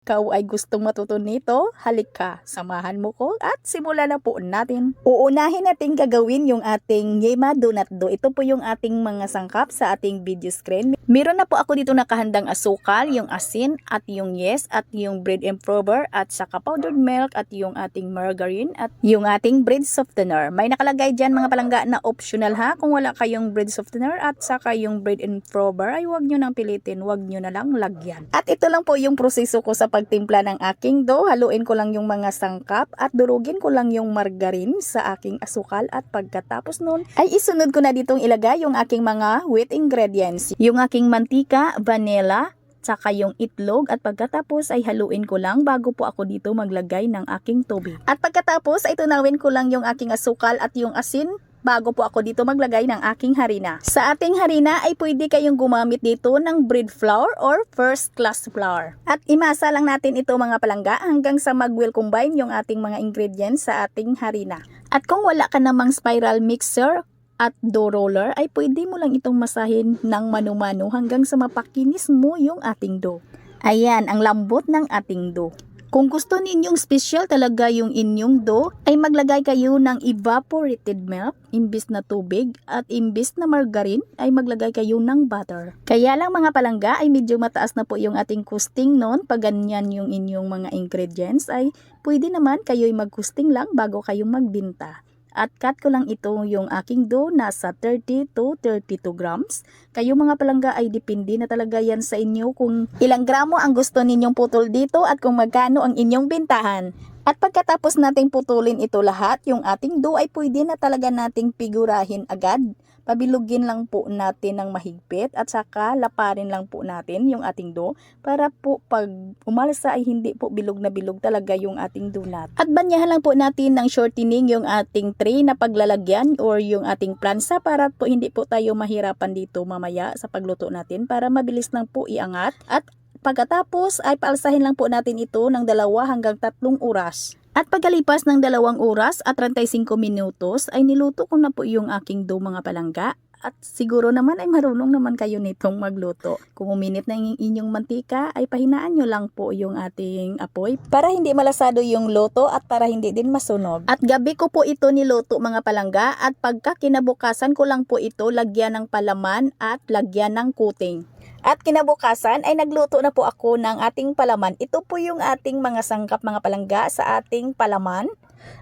ikaw ay gustong matuto nito, halika, samahan mo ko at simulan na po natin. Uunahin natin gagawin yung ating yema donut dough. Ito po yung ating mga sangkap sa ating video screen. Meron na po ako dito nakahandang asukal, yung asin at yung yes at yung bread improver at saka powdered milk at yung ating margarine at yung ating bread softener. May nakalagay dyan mga palangga na optional ha. Kung wala kayong bread softener at saka yung bread improver ay huwag nyo nang pilitin, huwag nyo na lang lagyan. At ito lang po yung proseso ko sa pagtimpla ng aking dough. Haluin ko lang yung mga sangkap at durugin ko lang yung margarine sa aking asukal at pagkatapos nun ay isunod ko na ditong ilagay yung aking mga wheat ingredients. Yung aking mantika, vanilla, tsaka yung itlog at pagkatapos ay haluin ko lang bago po ako dito maglagay ng aking tubig. At pagkatapos ay tunawin ko lang yung aking asukal at yung asin bago po ako dito maglagay ng aking harina. Sa ating harina ay pwede kayong gumamit dito ng bread flour or first class flour. At imasa lang natin ito mga palangga hanggang sa mag-well combine yung ating mga ingredients sa ating harina. At kung wala ka namang spiral mixer at dough roller ay pwede mo lang itong masahin ng mano-mano hanggang sa mapakinis mo yung ating dough. Ayan ang lambot ng ating dough. Kung gusto ninyong special talaga yung inyong dough, ay maglagay kayo ng evaporated milk, imbis na tubig, at imbis na margarine, ay maglagay kayo ng butter. Kaya lang mga palangga, ay medyo mataas na po yung ating costing noon. Pag ganyan yung inyong mga ingredients, ay pwede naman kayo'y mag-costing lang bago kayo magbinta. At cut ko lang ito yung aking dough nasa 30 to 32 grams. Kayo mga palangga ay depende na talaga yan sa inyo kung ilang gramo ang gusto ninyong putol dito at kung magkano ang inyong bintahan. At pagkatapos nating putulin ito lahat, yung ating dough ay pwede na talaga nating figurahin agad. Pabilugin lang po natin ng mahigpit at saka laparin lang po natin yung ating dough para po pag umalsa ay hindi po bilog na bilog talaga yung ating donut. At banyahan lang po natin ng shortening yung ating tray na paglalagyan or yung ating plansa para po hindi po tayo mahirapan dito mamaya sa pagluto natin para mabilis lang po iangat. At pagkatapos ay paalsahin lang po natin ito ng 2 hanggang 3 oras. At pagkalipas ng 2 oras at 35 minutos ay niluto ko na po yung aking dough mga palangga. At siguro naman ay marunong naman kayo nitong magluto. Kung uminit na yung inyong mantika ay pahinaan nyo lang po yung ating apoy para hindi malasado yung luto at para hindi din masunog. At gabi ko po ito niluto mga palangga at pagka kinabukasan ko lang po ito lagyan ng palaman at lagyan ng coating. At kinabukasan ay nagluto na po ako ng ating palaman. Ito po yung ating mga sangkap mga palangga sa ating palaman.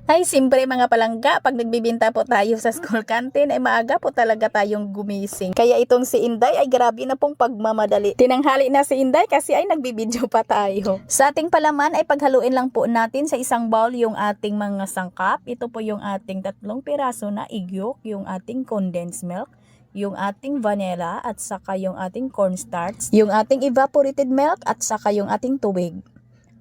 Ay siyempre mga palangga, pag nagbibinta po tayo sa school canteen ay maaga po talaga tayong gumising. Kaya itong si Inday ay grabe na pong pagmamadali. Tinanghali na si Inday kasi ay nagbibideo pa tayo. Sa ating palaman ay paghaluin lang po natin sa isang bowl yung ating mga sangkap. Ito po yung ating 3 piraso na egg yolk, yung ating condensed milk, yung ating vanilla at saka yung ating cornstarch, yung ating evaporated milk at saka yung ating tubig.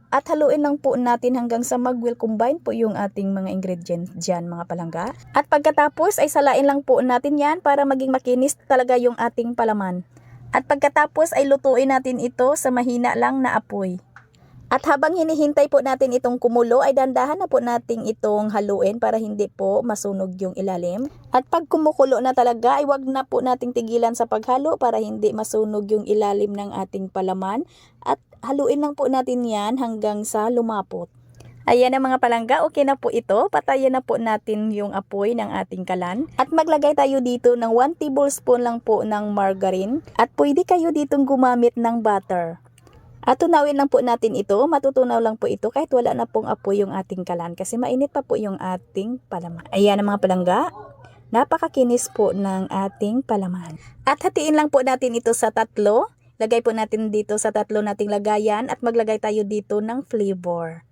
At haluin lang po natin hanggang sa mag-well combine po yung ating mga ingredients dyan mga palangga. At pagkatapos ay salain lang po natin yan para maging makinis talaga yung ating palaman. At pagkatapos ay lutuin natin ito sa mahina lang na apoy. At habang hinihintay po natin itong kumulo ay dandahan na po natin itong haluin para hindi po masunog yung ilalim. At pag kumukulo na talaga ay wag na po nating tigilan sa paghalo para hindi masunog yung ilalim ng ating palaman. At haluin lang po natin yan hanggang sa lumapot. Ayan na mga palangga, okay na po ito. Patayin na po natin yung apoy ng ating kalan. At maglagay tayo dito ng 1 tablespoon lang po ng margarine. At pwede kayo ditong gumamit ng butter. At tunawin lang po natin ito, matutunaw lang po ito kahit wala na pong apoy yung ating kalan kasi mainit pa po yung ating palaman. Ayan ang mga palangga, napakakinis po ng ating palaman. At hatiin lang po natin ito sa 3, lagay po natin dito sa 3 nating lagayan at maglagay tayo dito ng flavor.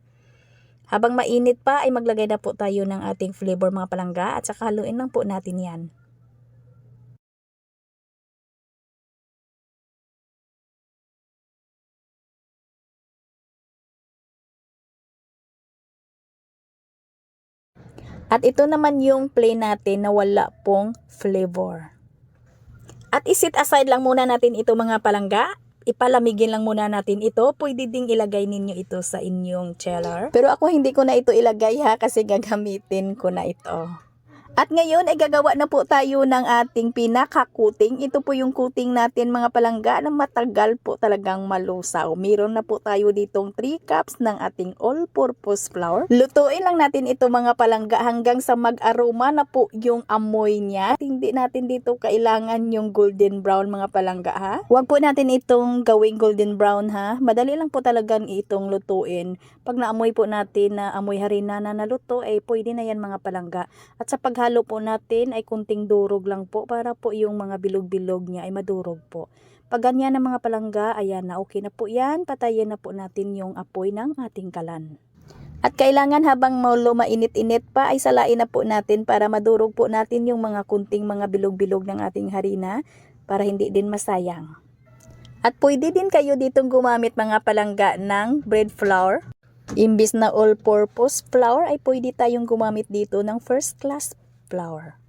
Habang mainit pa ay maglagay na po tayo ng ating flavor mga palangga at saka haluin lang po natin yan. At ito naman yung plain natin na wala pong flavor. At isit aside lang muna natin ito mga palangga. Ipalamigin lang muna natin ito. Pwede ding ilagay ninyo ito sa inyong chiller. Pero ako hindi ko na ito ilagay ha kasi gagamitin ko na ito. At ngayon ay gagawa na po tayo ng ating pinaka-coating. Ito po yung coating natin mga palangga na matagal po talagang malusaw. Meron na po tayo ditong 3 cups ng ating all-purpose flour. Lutuin lang natin ito mga palangga hanggang sa mag-aroma na po yung amoy niya. Hindi natin dito kailangan yung golden brown mga palangga ha. Huwag po natin itong gawing golden brown ha. Madali lang po talagang itong lutuin. Pag naamoy po natin na amoy harina na naluto ay pwede na yan mga palangga. At sa paghalo po natin ay kunting durog lang po para po yung mga bilog-bilog niya ay madurog po. Pag ganyan na mga palangga, ayan na okay na po yan. Patayin na po natin yung apoy ng ating kalan. At kailangan habang maulo mainit-init pa ay salain na po natin para madurog po natin yung mga kunting mga bilog-bilog ng ating harina para hindi din masayang. At pwede din kayo ditong gumamit mga palangga ng bread flour. Imbis na all-purpose flour ay pwede tayong gumamit dito ng first class flour.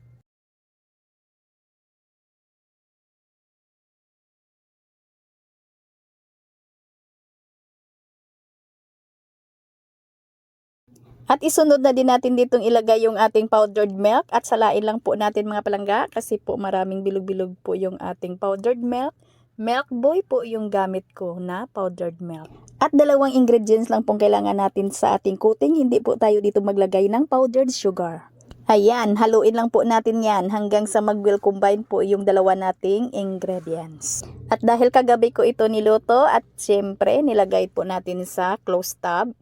At isunod na din natin ditong ilagay yung ating powdered milk at salain lang po natin mga palangga kasi po maraming bilog-bilog po yung ating powdered milk. Milk Boy po yung gamit ko na powdered milk. At dalawang ingredients lang pong kailangan natin sa ating coating. Hindi po tayo dito maglagay ng powdered sugar. Ayan, haluin lang po natin yan hanggang sa mag-will combine po yung dalawa nating ingredients. At dahil kagabi ko ito niluto at syempre nilagay po natin sa closed tab.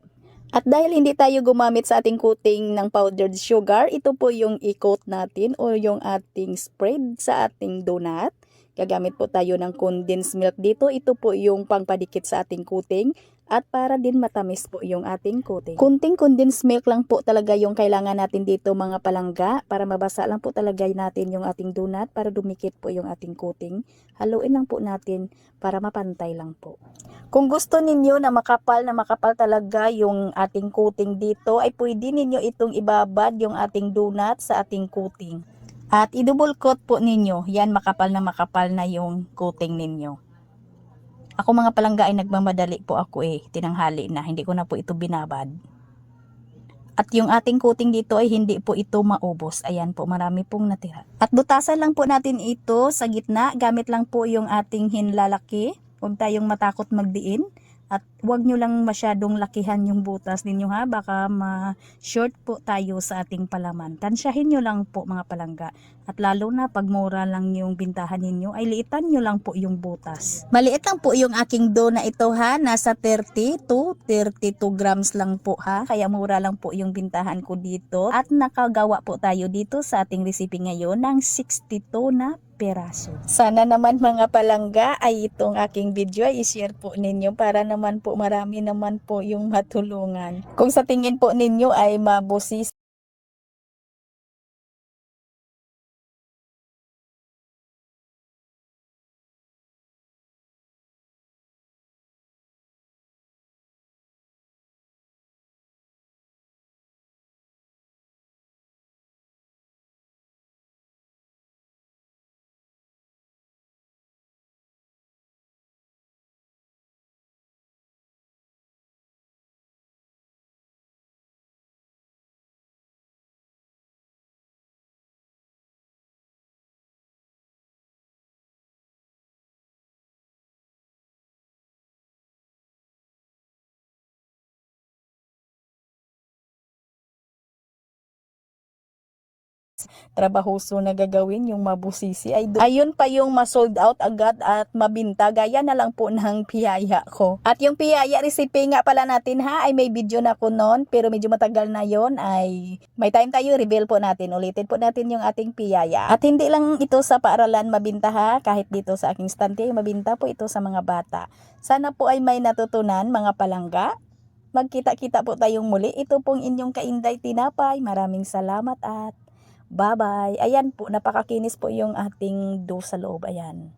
At dahil hindi tayo gumamit sa ating coating ng powdered sugar, ito po yung i-coat natin o yung ating spread sa ating donut. Gagamit po tayo ng condensed milk dito. Ito po yung pangpadikit sa ating coating at para din matamis po yung ating coating. Kunting condensed milk lang po talaga yung kailangan natin dito mga palangga para mabasa lang po talaga natin yung ating donut para dumikit po yung ating coating. Haluin lang po natin para mapantay lang po. Kung gusto ninyo na makapal talaga yung ating coating dito ay pwede ninyo itong ibabad yung ating donut sa ating coating. At i-double coat po ninyo. Yan makapal na yung coating ninyo. Ako mga palangga ay nagmamadali po ako tinanghali na. Hindi ko na po ito binabad. At yung ating coating dito ay hindi po ito maubos. Ayan po, marami pong natira. At butasan lang po natin ito sa gitna. Gamit lang po yung ating hinlalaki. Huwag tayong matakot magdiin. At huwag nyo lang masyadong lakihan yung butas ninyo ha. Baka ma-short po tayo sa ating palaman. Tansyahin nyo lang po mga palangga. At lalo na pag mura lang yung bintahan ninyo ay liitan nyo lang po yung butas. Maliit lang po yung aking dough na ito ha. Nasa 30 to 32 grams lang po ha. Kaya mura lang po yung bintahan ko dito. At nakagawa po tayo dito sa ating recipe ngayon ng 62 na peraso. Sana naman mga palangga ay itong aking video ay i-share po ninyo para naman po marami naman po yung matulungan. Kung sa tingin po ninyo ay mabusis trabahoso na gagawin yung mabusisi ay ayun pa yung ma-sold out agad at mabinta gaya na lang po ng piyaya ko. At yung piyaya recipe nga pala natin ha ay may video na ko noon pero medyo matagal na yon ay may time tayo reveal po natin. Ulitin po natin yung ating piyaya. At hindi lang ito sa paaralan mabinta ha, kahit dito sa aking stante mabinta po ito sa mga bata. Sana po ay may natutunan mga palangga. Magkita-kita po tayong muli. Ito pong inyong Kainday Tinapay. Maraming salamat at bye-bye. Ayan po, napakakinis po yung ating dough sa loob. Ayan.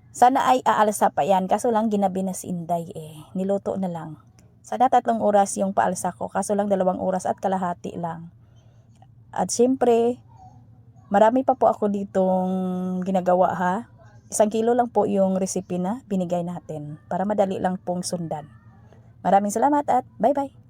Sana ay aalsa pa yan. Kaso lang ginabi na si Inday Niluto na lang. Sana 3 oras yung paalsa ko. Kaso lang 2 oras at kalahati lang. At syempre, marami pa po ako ditong ginagawa ha. 1 kilo lang po yung recipe na binigay natin. Para madali lang pong sundan. Maraming salamat at bye-bye.